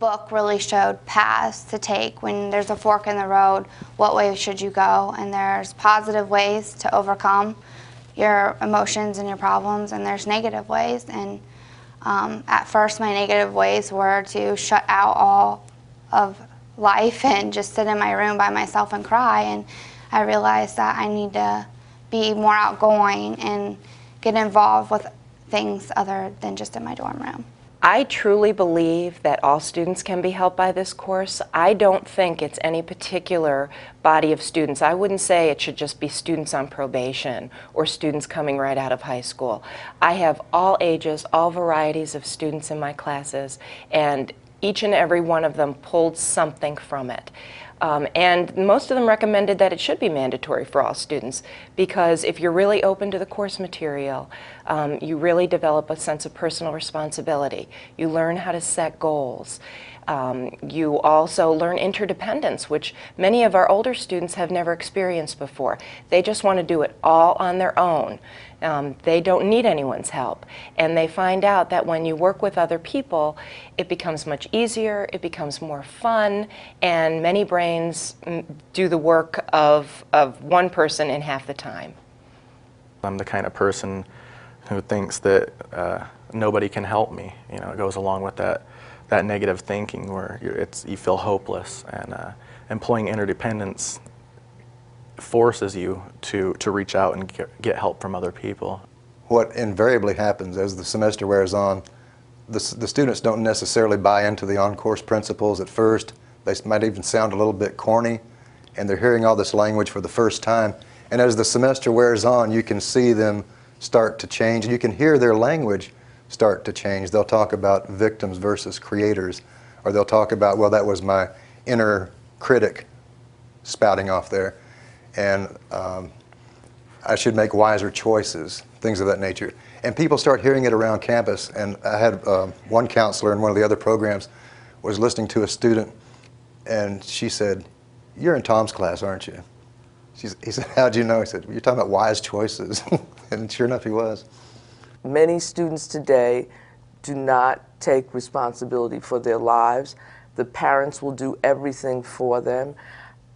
book really showed paths to take when there's a fork in the road. What way should you go? And there's positive ways to overcome your emotions and your problems, and there's negative ways. And at first, my negative ways were to shut out all of life and just sit in my room by myself and cry. And I realized that I need to be more outgoing and get involved with things other than just in my dorm room. I truly believe that all students can be helped by this course. I don't think it's any particular body of students. I wouldn't say it should just be students on probation or students coming right out of high school. I have all ages, all varieties of students in my classes, and each and every one of them pulled something from it. And most of them recommended that it should be mandatory for all students, because if you're really open to the course material, you really develop a sense of personal responsibility. You learn how to set goals. You also learn interdependence, which many of our older students have never experienced before. They just want to do it all on their own. They don't need anyone's help. And they find out that when you work with other people, it becomes much easier, it becomes more fun, and many brains do the work of one person in half the time. I'm the kind of person who thinks that nobody can help me. You know, it goes along with that negative thinking where you feel hopeless, and employing interdependence forces you to reach out and get help from other people. What invariably happens as the semester wears on, the students don't necessarily buy into the OnCourse principles at first. They might even sound a little bit corny, and they're hearing all this language for the first time. And as the semester wears on, you can see them start to change, and you can hear their language start to change. They'll talk about victims versus creators, or they'll talk about, well, that was my inner critic spouting off there, and I should make wiser choices, things of that nature. And people start hearing it around campus. And I had one counselor in one of the other programs was listening to a student, and she said, "You're in Tom's class, aren't you?" He said, "How'd you know?" He said, "You're talking about wise choices." And sure enough, he was. Many students today do not take responsibility for their lives. The parents will do everything for them.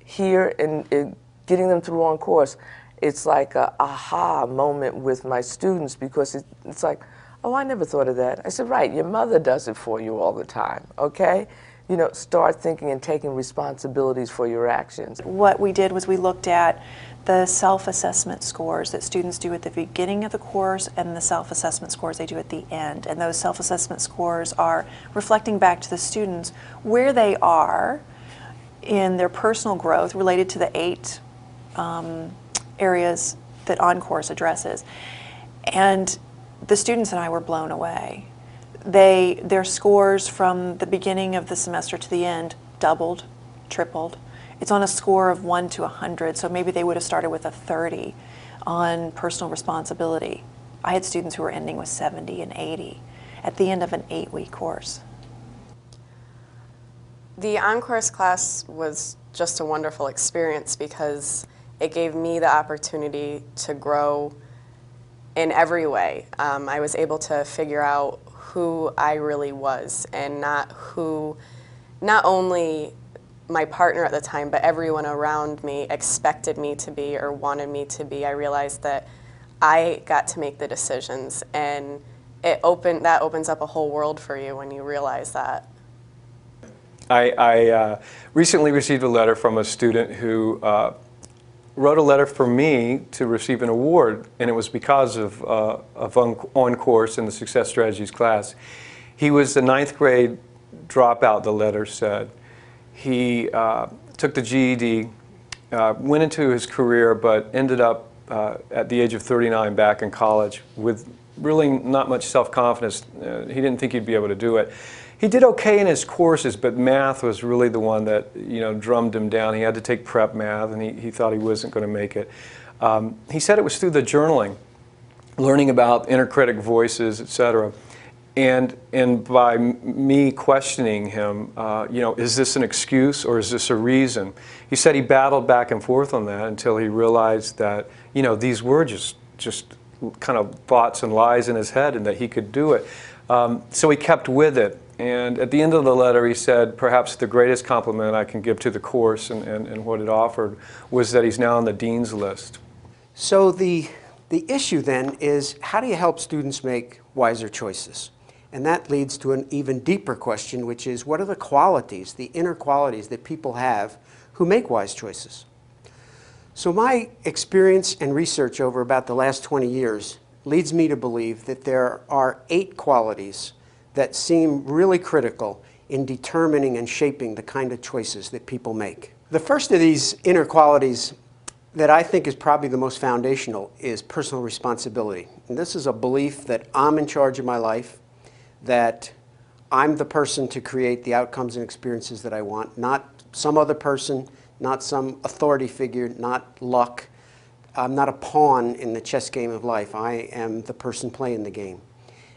Here, in getting them through OnCourse, it's like a aha moment with my students, because it's like, oh, I never thought of that. I said, right, your mother does it for you all the time, okay? You know, start thinking and taking responsibilities for your actions. What we did was we looked at the self-assessment scores that students do at the beginning of the course and the self-assessment scores they do at the end. And those self-assessment scores are reflecting back to the students where they are in their personal growth related to the 8 areas that OnCourse addresses. And the students and I were blown away. Their scores from the beginning of the semester to the end doubled, tripled. It's on a score of 1 to 100, so maybe they would have started with a 30 on personal responsibility. I had students who were ending with 70 and 80 at the end of an 8-week course. The OnCourse class was just a wonderful experience because it gave me the opportunity to grow in every way. I was able to figure out who I really was, and not only my partner at the time, but everyone around me expected me to be or wanted me to be. I realized that I got to make the decisions, and that opens up a whole world for you when you realize that. I recently received a letter from a student who wrote a letter for me to receive an award, and it was because of OnCourse in the Success Strategies class. He was a 9th grade dropout, the letter said. He took the GED, went into his career, but ended up at the age of 39 back in college with really not much self-confidence. He didn't think he'd be able to do it. He did okay in his courses, but math was really the one that, you know, drummed him down. He had to take prep math, and he thought he wasn't going to make it. He said it was through the journaling, learning about inner critic voices, etc. And by me questioning him, you know, is this an excuse or is this a reason? He said he battled back and forth on that until he realized that, you know, these were just kind of thoughts and lies in his head, and that he could do it. So he kept with it. And at the end of the letter, he said, perhaps the greatest compliment I can give to the course and what it offered was that he's now on the dean's list. So the issue then is, how do you help students make wiser choices? And that leads to an even deeper question, which is, what are the qualities, the inner qualities that people have who make wise choices? So my experience and research over about the last 20 years leads me to believe that there are 8 qualities that seem really critical in determining and shaping the kind of choices that people make. The first of these inner qualities that I think is probably the most foundational is personal responsibility. And this is a belief that I'm in charge of my life, that I'm the person to create the outcomes and experiences that I want, not some other person, not some authority figure, not luck. I'm not a pawn in the chess game of life. I am the person playing the game.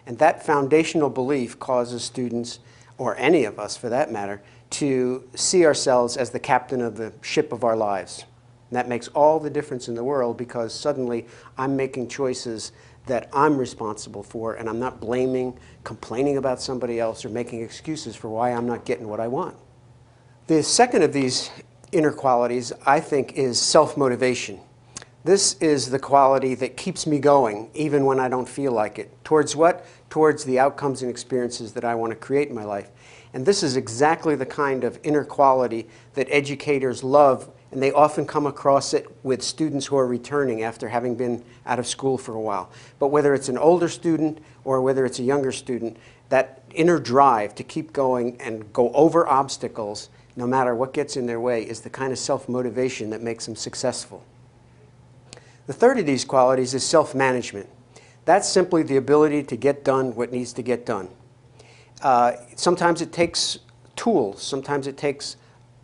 And that foundational belief causes students, or any of us for that matter, to see ourselves as the captain of the ship of our lives. And that makes all the difference in the world, because suddenly I'm making choices that I'm responsible for, and I'm not blaming, complaining about somebody else, or making excuses for why I'm not getting what I want. The second of these inner qualities, I think, is self-motivation. This is the quality that keeps me going, even when I don't feel like it. Towards what? Towards the outcomes and experiences that I want to create in my life. And this is exactly the kind of inner quality that educators love, and they often come across it with students who are returning after having been out of school for a while. But whether it's an older student or whether it's a younger student, that inner drive to keep going and go over obstacles, no matter what gets in their way, is the kind of self-motivation that makes them successful. The third of these qualities is self-management. That's simply the ability to get done what needs to get done. Sometimes it takes tools. Sometimes it takes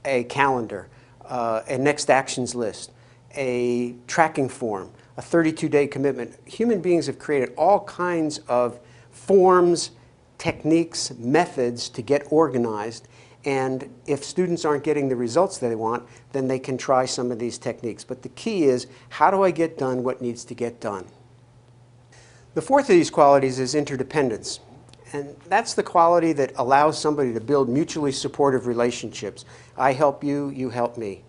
a calendar, a next actions list, a tracking form, a 32-day commitment. Human beings have created all kinds of forms, techniques, methods to get organized. And if students aren't getting the results they want, then they can try some of these techniques. But the key is, how do I get done what needs to get done? The fourth of these qualities is interdependence. And that's the quality that allows somebody to build mutually supportive relationships. I help you, you help me.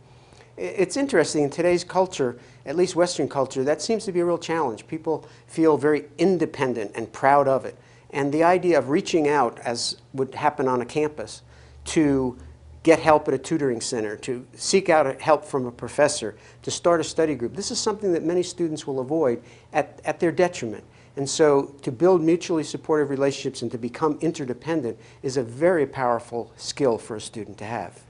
It's interesting, in today's culture, at least Western culture, that seems to be a real challenge. People feel very independent and proud of it. And the idea of reaching out, as would happen on a campus, to get help at a tutoring center, to seek out help from a professor, to start a study group. This is something that many students will avoid at their detriment. And so to build mutually supportive relationships and to become interdependent is a very powerful skill for a student to have.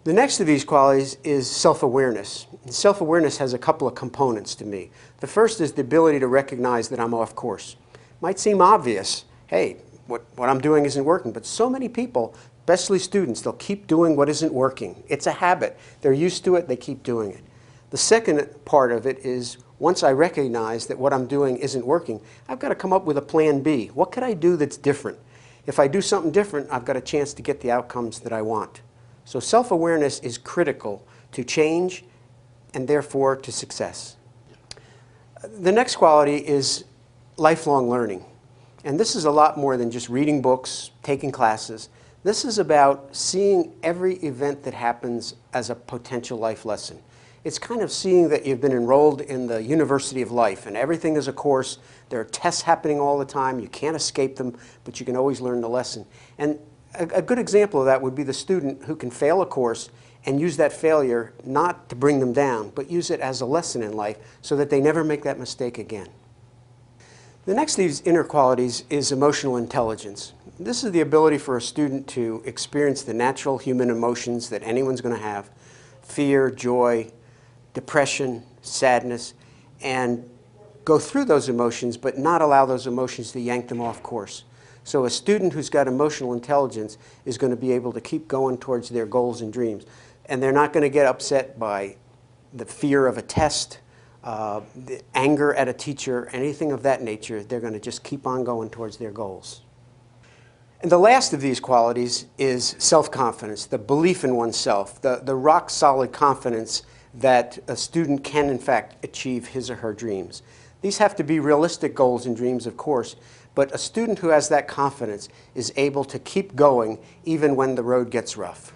The next of these qualities is self-awareness. Self-awareness has a couple of components to me. The first is the ability to recognize that I'm off course. Might seem obvious, hey, what I'm doing isn't working, but so many people, especially students, they'll keep doing what isn't working. It's a habit. They're used to it, they keep doing it. The second part of it is, once I recognize that what I'm doing isn't working, I've got to come up with a plan B. What could I do that's different? If I do something different, I've got a chance to get the outcomes that I want. So self-awareness is critical to change and therefore to success. The next quality is lifelong learning. And this is a lot more than just reading books, taking classes. This is about seeing every event that happens as a potential life lesson. It's kind of seeing that you've been enrolled in the University of Life and everything is a course. There are tests happening all the time. You can't escape them, but you can always learn the lesson. And a good example of that would be the student who can fail a course and use that failure not to bring them down, but use it as a lesson in life so that they never make that mistake again. The next of these inner qualities is emotional intelligence. This is the ability for a student to experience the natural human emotions that anyone's going to have: fear, joy, depression, sadness, and go through those emotions but not allow those emotions to yank them off course. So a student who's got emotional intelligence is going to be able to keep going towards their goals and dreams. And they're not going to get upset by the fear of a test, the anger at a teacher, anything of that nature. They're going to just keep on going towards their goals. And the last of these qualities is self-confidence, the belief in oneself, the rock-solid confidence that a student can, in fact, achieve his or her dreams. These have to be realistic goals and dreams, of course, but a student who has that confidence is able to keep going even when the road gets rough.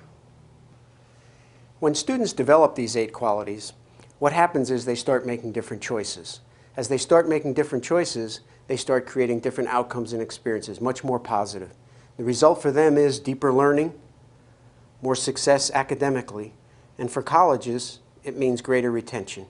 When students develop these 8 qualities, what happens is they start making different choices. As they start making different choices, they start creating different outcomes and experiences, much more positive. The result for them is deeper learning, more success academically, and for colleges, it means greater retention.